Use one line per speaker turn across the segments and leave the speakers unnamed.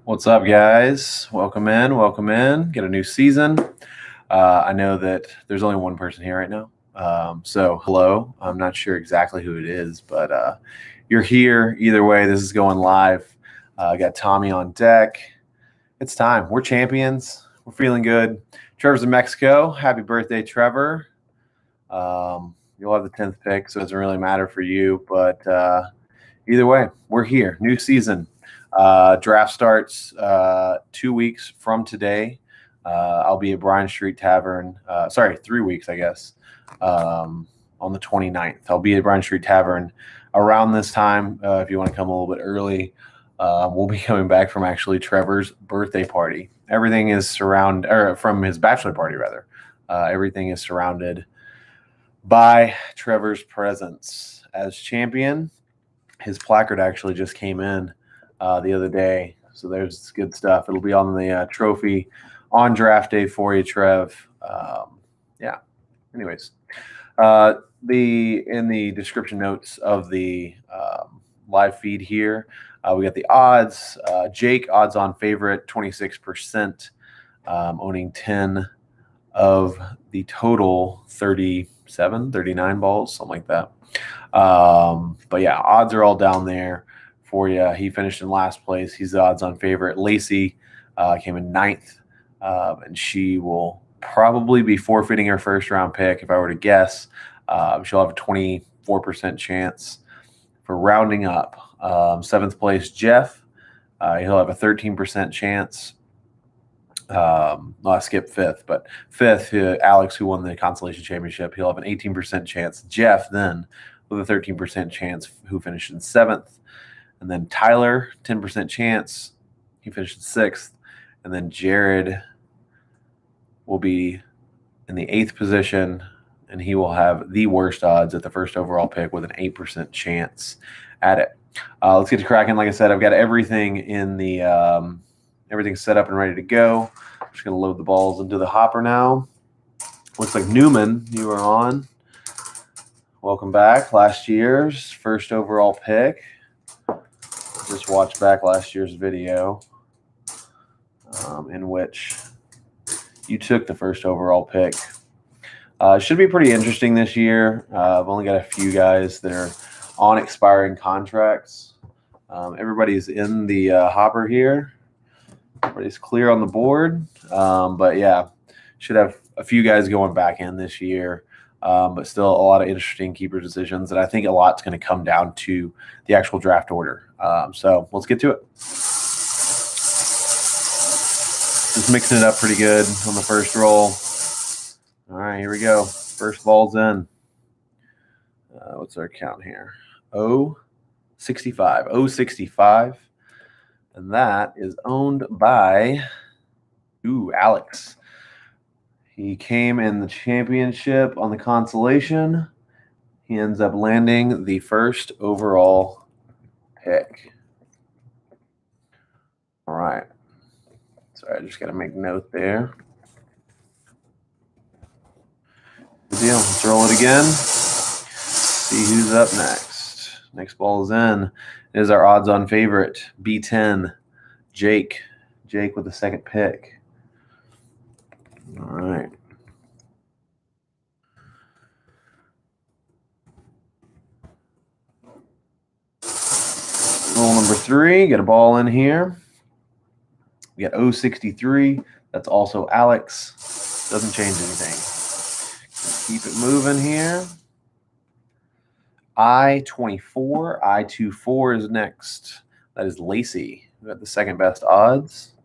What's up, guys? Welcome in. Welcome in. Get a new season. I know that there's only one person here right now. So hello. I'm not sure exactly who it is, but you're here. Either way, this is going live. I got Tommy on deck. It's time. We're champions. We're feeling good. Trevor's in Mexico. Happy birthday, Trevor. You'll have the 10th pick, so it doesn't really matter for you. But either way, we're here. New season. Draft starts 2 weeks from today. I'll be at Bryan Street Tavern. 3 weeks, I guess, on the 29th. I'll be at Bryan Street Tavern around this time. If you want to come a little bit early, we'll be coming back from actually Trevor's birthday party. Everything is from his bachelor party, rather. Everything is surrounded by Trevor's presence as champion. His placard actually just came in the other day, so there's good stuff. It'll be on the trophy on draft day for you, Trev. Anyways, in the description notes of the live feed here, we got the odds. Jake, odds on favorite, 26%, owning 10 of the total 39 balls, something like that. But yeah, odds are all down there for you. He finished in last place. He's the odds on favorite. Lacey came in 9th, and she will probably be forfeiting her first round pick if I were to guess. She'll have a 24% chance for rounding up. 7th place, Jeff. He'll have a 13% chance. I skipped 5th, but 5th, Alex, who won the consolation championship, he'll have an 18% chance. Jeff, then, with a 13% chance, who finished in 7th. And then Tyler, 10% chance. He finished in 6th. And then Jarrod will be in the 8th position, and he will have the worst odds at the first overall pick with an 8% chance at it. Let's get to cracking. Like I said, I've got everything in the everything's set up and ready to go. I'm just going to load the balls into the hopper now. Looks like Newman, you are on. Welcome back. Last year's first overall pick. Just watched back last year's video in which you took the first overall pick. It should be pretty interesting this year. I've only got a few guys that are on expiring contracts. Everybody's in the hopper here. Everybody's clear on the board. But yeah, should have a few guys going back in this year. But still a lot of interesting keeper decisions. And I think a lot's going to come down to the actual draft order. So let's get to it. Just mixing it up pretty good on the first roll. All right, here we go. First ball's in. What's our count here? 065. 065. And that is owned by Alex. He came in the championship on the consolation. He ends up landing the first overall pick. All right. Sorry, I just got to make note there. Good deal. Let's roll it again. See who's up next. Next ball is in. It is our odds-on favorite, B10, Jake. Jake with the second pick. All right. Roll number 3. Get a ball in here. We got 063. That's also Alex. Doesn't change anything. Keep it moving here. I-24. I-24 is next. That is Lacey. We got the second best odds.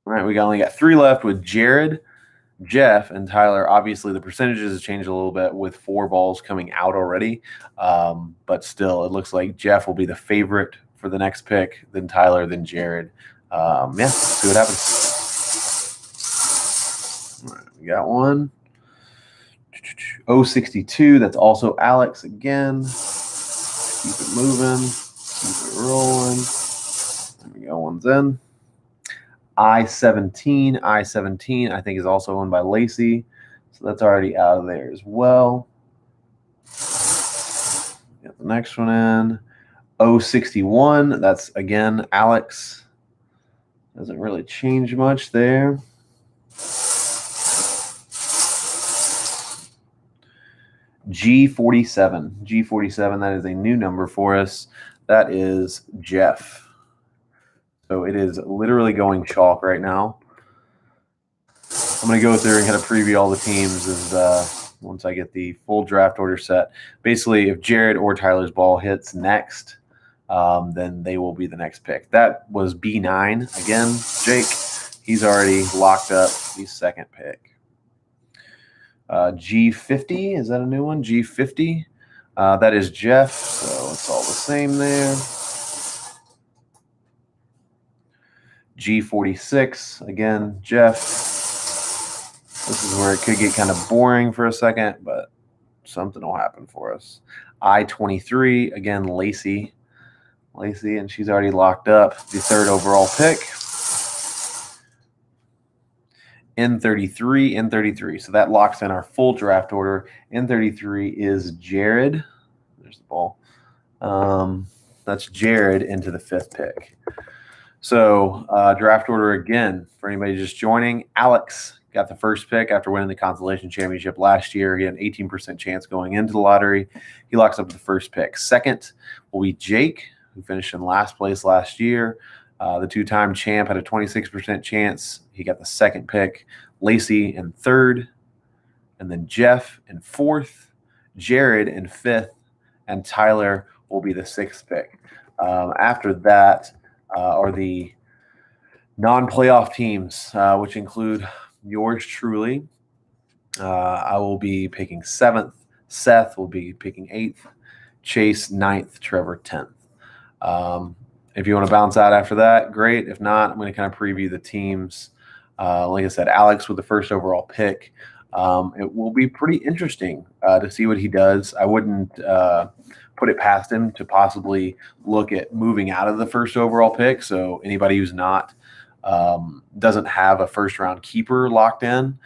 All right, we only got 3 left with Jarrod, Jeff, and Tyler. Obviously, the percentages have changed a little bit with 4 balls coming out already. But still, it looks like Jeff will be the favorite for the next pick, then Tyler, then Jarrod. Yeah, see what happens. All right, we got one. 062, that's also Alex again. Keep it moving. Keep it rolling. There we go, one's in. I-17. I-17, I think, is also owned by Lacey. So that's already out of there as well. Get the next one in. 061, that's again Alex. Doesn't really change much there. G47, that is a new number for us. That is Jeff. So it is literally going chalk right now. I'm going to go through and kind of preview all the teams as once I get the full draft order set. Basically, if Jarrod or Tyler's ball hits next, then they will be the next pick. That was B9. Again, Jake, he's already locked up the second pick. G50, is that a new one? G50, that is Jeff, so it's all the same there. G46, again, Jeff. This is where it could get kind of boring for a second, but something will happen for us. I-23, again, Lacey, and she's already locked up the third overall pick. N33, so that locks in our full draft order. N33 is Jarrod. There's the ball. That's Jarrod into the fifth pick. So draft order again for anybody just joining. Alex got the first pick after winning the Consolation Championship last year. He had an 18% chance going into the lottery. He locks up the first pick. Second will be Jake, who finished in last place last year. The two-time champ had a 26% chance. He got the second pick. Lacey in third, and then Jeff in fourth, Jarrod in fifth, and Tyler will be the sixth pick. After that are the non-playoff teams, which include yours truly. I will be picking seventh. Seth will be picking eighth. Chase ninth. Trevor 10th. If you want to bounce out after that, great. If not, I'm going to kind of preview the teams. Like I said, Alex with the first overall pick. It will be pretty interesting to see what he does. I wouldn't put it past him to possibly look at moving out of the first overall pick. So anybody who's not doesn't have a first-round keeper locked in,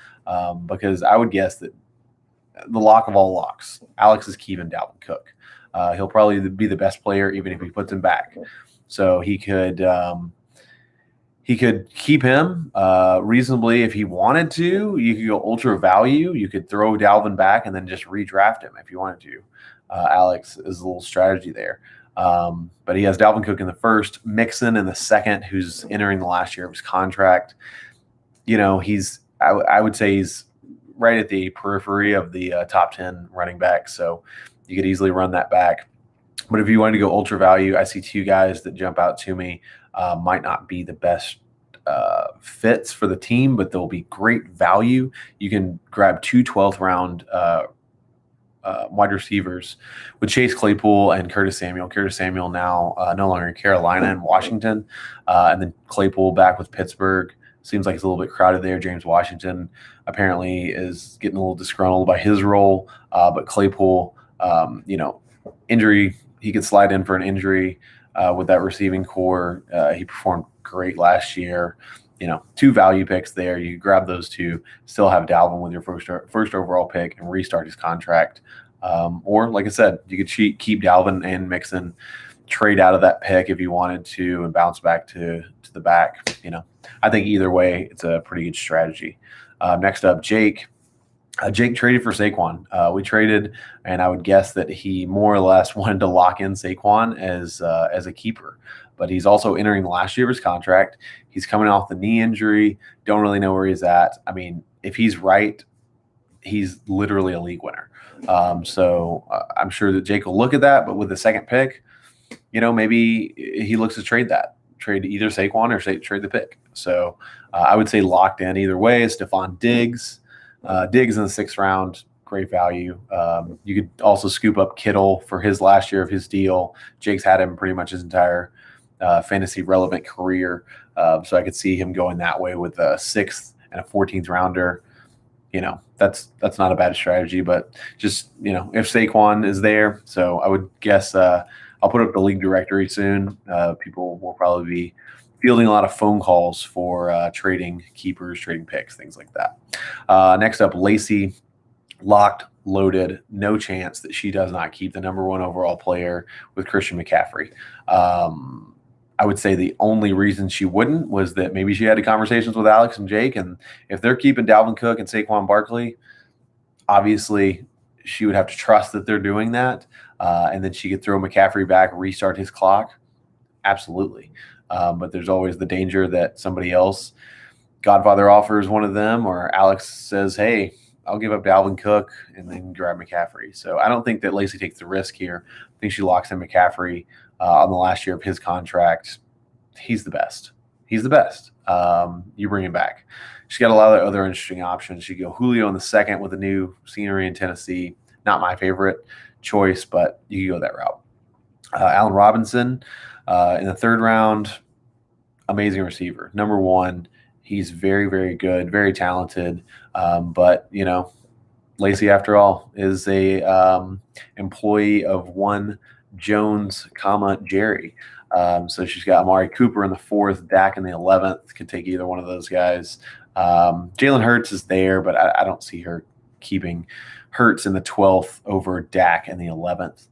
because I would guess that the lock of all locks, Alex is keeping Dalvin Cook. He'll probably be the best player even if he puts him back. So he could keep him reasonably if he wanted to. You could go ultra value. You could throw Dalvin back and then just redraft him if you wanted to. Alex is a little strategy there. But he has Dalvin Cook in the first, Mixon in the second, who's entering the last year of his contract. You know, I would say he's right at the periphery of the top 10 running backs. So you could easily run that back. But if you wanted to go ultra value, I see two guys that jump out to me. Might not be the best fits for the team, but they'll be great value. You can grab two 12th round wide receivers with Chase Claypool and Curtis Samuel. Curtis Samuel now no longer in Carolina and Washington, and then Claypool back with Pittsburgh. Seems like it's a little bit crowded there. James Washington apparently is getting a little disgruntled by his role, but Claypool, injury, he could slide in for an injury with that receiving core. He performed great last year. Two value picks there. You grab those two, still have Dalvin with your first overall pick and restart his contract. Or, like I said, you could keep Dalvin and Mixon, trade out of that pick if you wanted to, and bounce back to the back. I think either way, it's a pretty good strategy. Next up, Jake. Jake traded for Saquon. We traded, and I would guess that he more or less wanted to lock in Saquon as a keeper. But he's also entering the last year of his contract. He's coming off the knee injury. Don't really know where he's at. I mean, if he's right, he's literally a league winner. So I'm sure that Jake will look at that. But with the second pick, maybe he looks to trade either Saquon or trade the pick. So I would say locked in either way. Stephon Diggs. Diggs in the 6th round, great value. You could also scoop up Kittle for his last year of his deal. Jake's had him pretty much his entire fantasy relevant career. So I could see him going that way with a 6th and a 14th rounder. That's not a bad strategy, but just, if Saquon is there. So I would guess I'll put up the league directory soon. People will probably be fielding a lot of phone calls for trading keepers, trading picks, things like that. Next up, Lacey. locked, loaded, no chance that she does not keep the number one overall player with Christian McCaffrey. I would say the only reason she wouldn't was that maybe she had conversations with Alex and Jake, and if they're keeping Dalvin Cook and Saquon Barkley, obviously she would have to trust that they're doing that, and then she could throw McCaffrey back, restart his clock. Absolutely. But there's always the danger that somebody else, Godfather offers one of them, or Alex says, hey, I'll give up Dalvin Cook and then grab McCaffrey. So I don't think that Lacey takes the risk here. I think she locks in McCaffrey on the last year of his contract. He's the best. He's the best. You bring him back. She's got a lot of other interesting options. She go Julio in the second with the new scenery in Tennessee. Not my favorite choice, but you can go that route. Allen Robinson in the third round, amazing receiver. Number one, he's very, very good, very talented. But, Lacey, after all, is a employee of one Jones, Jerry. So she's got Amari Cooper in the fourth, Dak in the 11th. Could take either one of those guys. Jalen Hurts is there, but I don't see her keeping Hurts in the 12th over Dak in the 11th.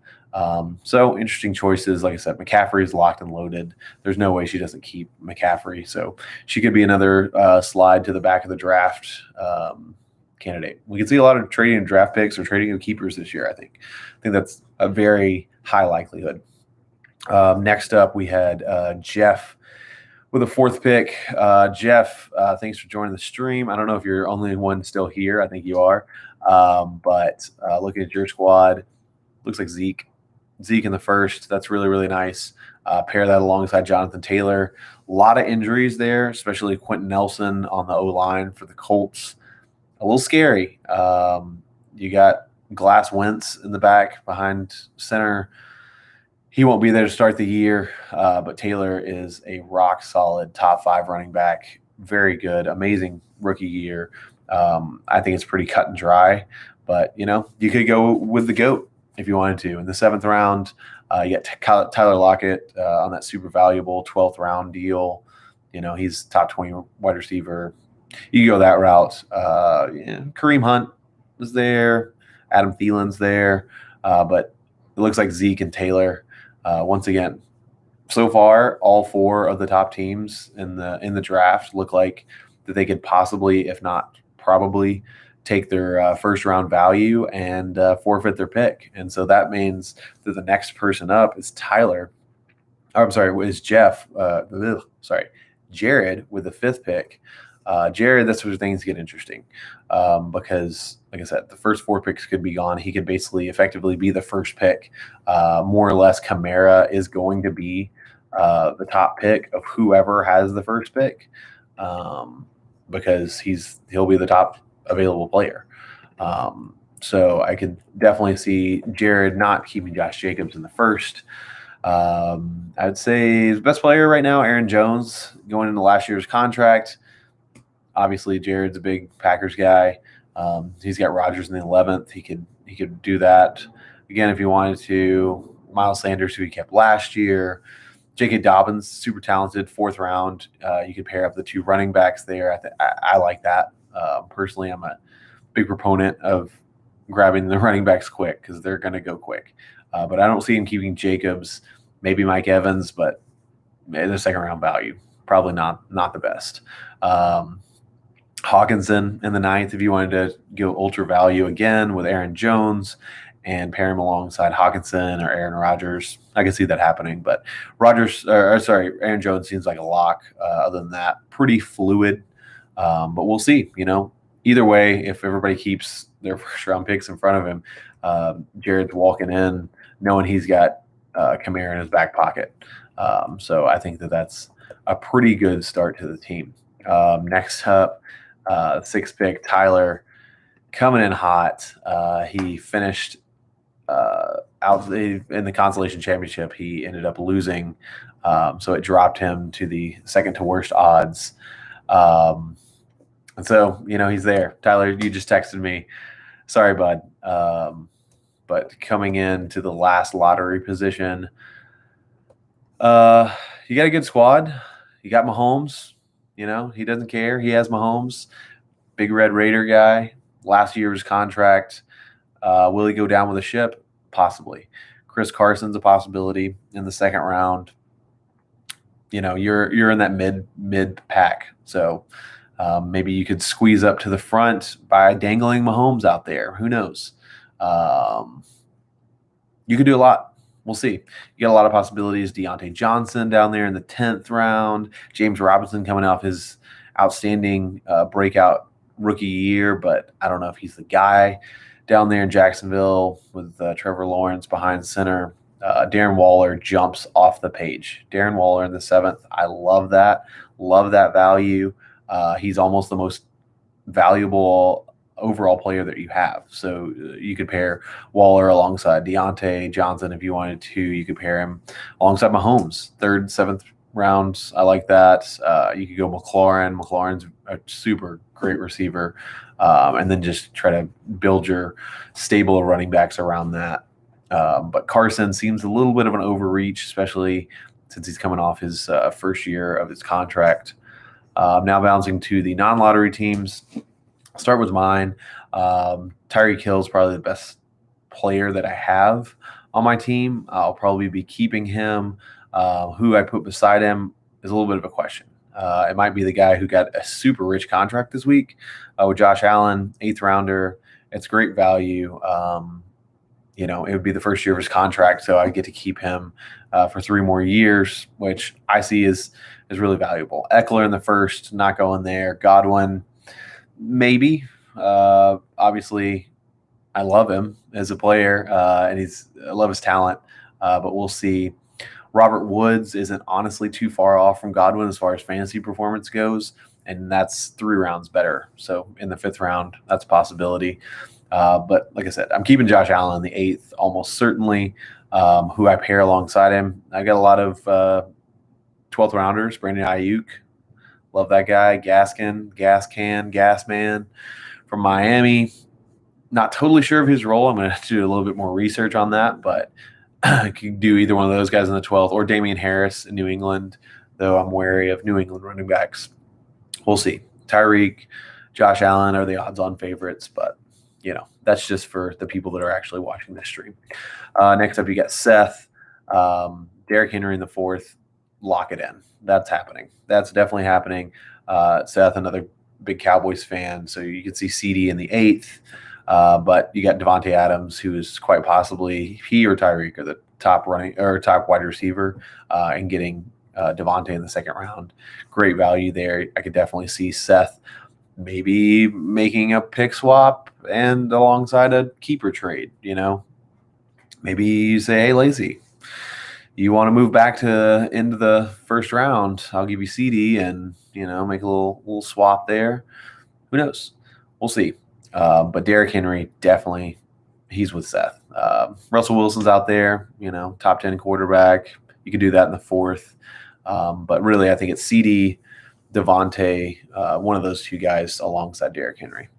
So interesting choices. Like I said, McCaffrey is locked and loaded. There's no way she doesn't keep McCaffrey. So she could be another slide to the back of the draft candidate. We can see a lot of trading of draft picks or trading of keepers this year, I think. I think that's a very high likelihood. Next up, we had Jeff with a fourth pick. Jeff, thanks for joining the stream. I don't know if you're the only one still here. I think you are. But looking at your squad, looks like Zeke in the first. That's really, really nice. Pair that alongside Jonathan Taylor. A lot of injuries there, especially Quentin Nelson on the O-line for the Colts. A little scary. You got Glass Wentz in the back behind center. He won't be there to start the year, but Taylor is a rock-solid top 5 running back. Very good, amazing rookie year. I think it's pretty cut and dry. But, you could go with the GOAT if you wanted to. In the 7th round, you got Tyler Lockett on that super valuable 12th round deal. He's top 20 wide receiver. You go that route. Kareem Hunt was there. Adam Thielen's there. But it looks like Zeke and Taylor. Once again, so far, all 4 of the top teams in the draft look like that they could possibly, if not probably, take their first round value and forfeit their pick. And so that means that the next person up is Jeff. Jarrod with the 5th pick. Jarrod, that's where things get interesting because, like I said, the first 4 picks could be gone. He could basically effectively be the first pick. More or less, Kamara is going to be the top pick of whoever has the first pick because he'll be the top available player. So I could definitely see Jarrod not keeping Josh Jacobs in the first. I'd say his best player right now, Aaron Jones, going into last year's contract. Obviously, Jarrod's a big Packers guy. He's got Rodgers in the 11th. He could do that again if he wanted to. Miles Sanders, who he kept last year. J.K. Dobbins, super talented, 4th round. You could pair up the 2 running backs there. I like that. Personally, I'm a big proponent of grabbing the running backs quick because they're going to go quick. But I don't see him keeping Jacobs, maybe Mike Evans, but the 2nd round value, probably not the best. Hawkinson in the 9th, if you wanted to go ultra value again with Aaron Jones and pair him alongside Hawkinson or Aaron Rodgers. I can see that happening, but Aaron Jones seems like a lock. Other than that, pretty fluid. But we'll see. Either way, if everybody keeps their first round picks in front of him, Jarrod's walking in knowing he's got Kamara in his back pocket. So I think that's a pretty good start to the team. Next up, 6th pick, Tyler, coming in hot. He finished out in the Consolation Championship. He ended up losing, so it dropped him to the 2nd to worst odds. And so, he's there. Tyler, you just texted me. Sorry, bud. But coming into the last lottery position, you got a good squad. You got Mahomes. He doesn't care. He has Mahomes. Big Red Raider guy. last year's contract. Will he go down with a ship? Possibly. Chris Carson's a possibility in the second round. You're in that mid pack, so maybe you could squeeze up to the front by dangling Mahomes out there. Who knows? You could do a lot. We'll see. You got a lot of possibilities. Deontay Johnson down there in the 10th round. James Robinson coming off his outstanding breakout rookie year, but I don't know if he's the guy down there in Jacksonville with Trevor Lawrence behind center. Darren Waller jumps off the page. Darren Waller in the 7th. I love that. Love that value. He's almost the most valuable overall player that you have. So you could pair Waller alongside Deontay Johnson if you wanted to. You could pair him alongside Mahomes, 3rd, 7th rounds. I like that. You could go McLaurin. McLaurin's a super great receiver. And then just try to build your stable of running backs around that. But Carson seems a little bit of an overreach, especially since he's coming off his first year of his contract. Now bouncing to the non-lottery teams. I'll start with mine. Tyreek Hill is probably the best player that I have on my team. I'll probably be keeping him. Who I put beside him is a little bit of a question. It might be the guy who got a super rich contract this week with Josh Allen, 8th rounder. It's great value. It would be the first year of his contract, so I get to keep him for 3 more years, which I see is really valuable. Eckler in the 1st, not going there. Godwin, maybe. Obviously, I love him as a player, and I love his talent, but we'll see. Robert Woods isn't honestly too far off from Godwin as far as fantasy performance goes, and that's 3 rounds better. So in the 5th round, that's a possibility. But like I said, I'm keeping Josh Allen in the 8th, almost certainly, who I pair alongside him. I got a lot of 12th rounders. Brandon Ayuk, love that guy. Gas man from Miami. Not totally sure of his role. I'm going to have to do a little bit more research on that, but I could do either one of those guys in the 12th or Damian Harris in New England, though I'm wary of New England running backs. We'll see. Tyreek, Josh Allen are the odds-on favorites, but that's just for the people that are actually watching this stream. Next up, you got Seth, Derrick Henry in the 4th. Lock it in. That's happening. That's definitely happening. Seth, another big Cowboys fan, so you can see CD in the 8th. But you got Devontae Adams, who is quite possibly he or Tyreek are the top wide receiver, and getting Devontae in the 2nd round. Great value there. I could definitely see Seth maybe making a pick swap and alongside a keeper trade. Maybe you say, hey, Lacey, you want to move back to into the 1st round? I'll give you CD and make a little swap there. Who knows? We'll see. But Derrick Henry, definitely, he's with Seth. Russell Wilson's out there, top 10 quarterback. You could do that in the 4th. But really, I think it's CD, Devontae, one of those 2 guys alongside Derrick Henry.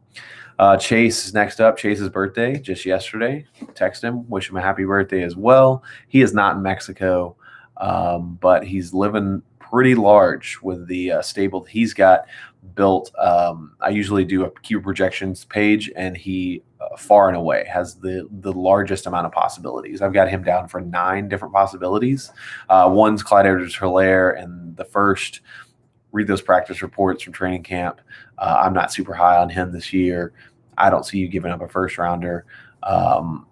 Chase is next up. Chase's birthday just yesterday. Text him, wish him a happy birthday as well. He is not in Mexico, but he's living pretty large with the stable he's got built. I usually do a keeper projections page, and he far and away has the largest amount of possibilities. I've got him down for 9 different possibilities. One's Clyde Edwards-Helaire, and the first, read those practice reports from training camp. I'm not super high on him this year. I don't see you giving up a 1st rounder.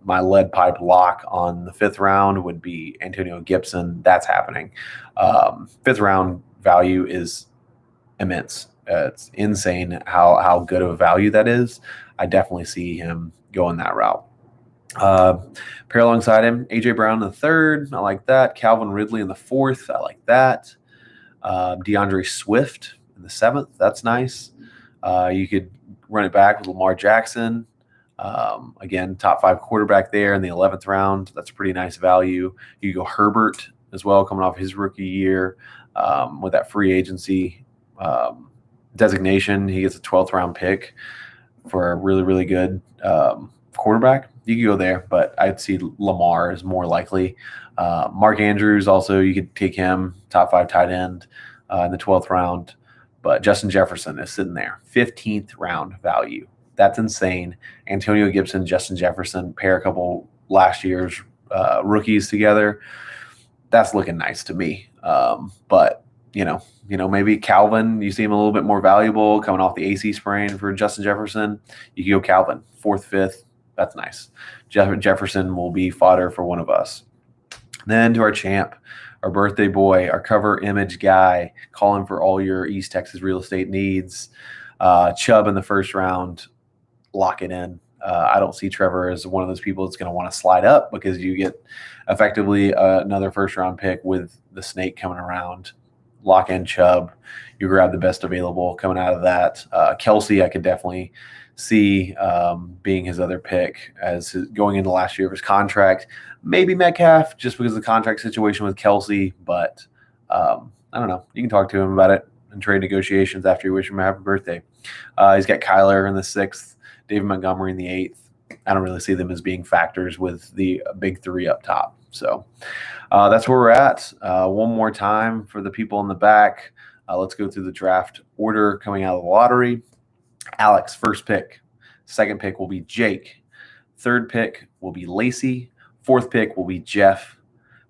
My lead pipe lock on the 5th round would be Antonio Gibson. That's happening. 5th round value is immense. It's insane how good of a value that is. I definitely see him going that route. Pair alongside him, A.J. Brown in the 3rd. I like that. Calvin Ridley in the 4th. I like that. DeAndre Swift in the 7th. That's nice. You could run it back with Lamar Jackson. Again, top 5 quarterback there in the 11th round. That's pretty nice value. You go Herbert as well, coming off his rookie year with that free agency designation. He gets a 12th round pick for a really, really good quarterback. You could go there, but I'd see Lamar is more likely. Mark Andrews also, you could take him, top 5 tight end in the 12th round. But Justin Jefferson is sitting there, 15th round value. That's insane. Antonio Gibson, Justin Jefferson, pair a couple last year's rookies together. That's looking nice to me. But maybe Calvin, you see him a little bit more valuable coming off the AC sprain for Justin Jefferson. You can go Calvin, 4th, 5th. That's nice. Jefferson will be fodder for one of us. Then to our champ, our birthday boy, our cover image guy, calling for all your East Texas real estate needs. Chubb in the first round, lock it in. I don't see Trevor as one of those people that's going to want to slide up because you get effectively another first-round pick with the snake coming around. Lock in Chubb. You grab the best available coming out of that. Kelsey, I could definitely see being his other pick as going into last year of his contract. Maybe Metcalf just because of the contract situation with Kelsey, but I don't know. You can talk to him about it in trade negotiations after you wish him a happy birthday. He's got Kyler in the 6th, David Montgomery in the 8th. I don't really see them as being factors with the big 3 up top. So that's where we're at. One more time for the people in the back. Let's go through the draft order coming out of the lottery. Alex, first pick. Second pick will be Jake. Third pick will be Lacey. Fourth pick will be Jeff.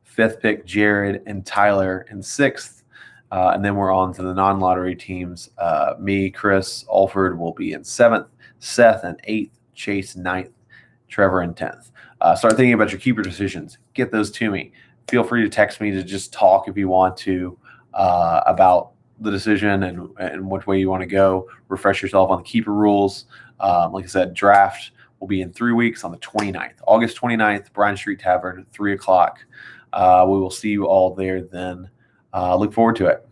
Fifth pick, Jarrod and Tyler in 6th. And then we're on to the non-lottery teams. Me, Chris, Alford will be in 7th. Seth in 8th. Chase 9th. Trevor in 10th. Start thinking about your keeper decisions. Get those to me. Feel free to text me to just talk if you want to about the decision and which way you want to go. Refresh yourself on the keeper rules. Like I said, draft will be in 3 weeks on the 29th. August 29th, Bryan Street Tavern, 3 o'clock. We will see you all there then. Look forward to it.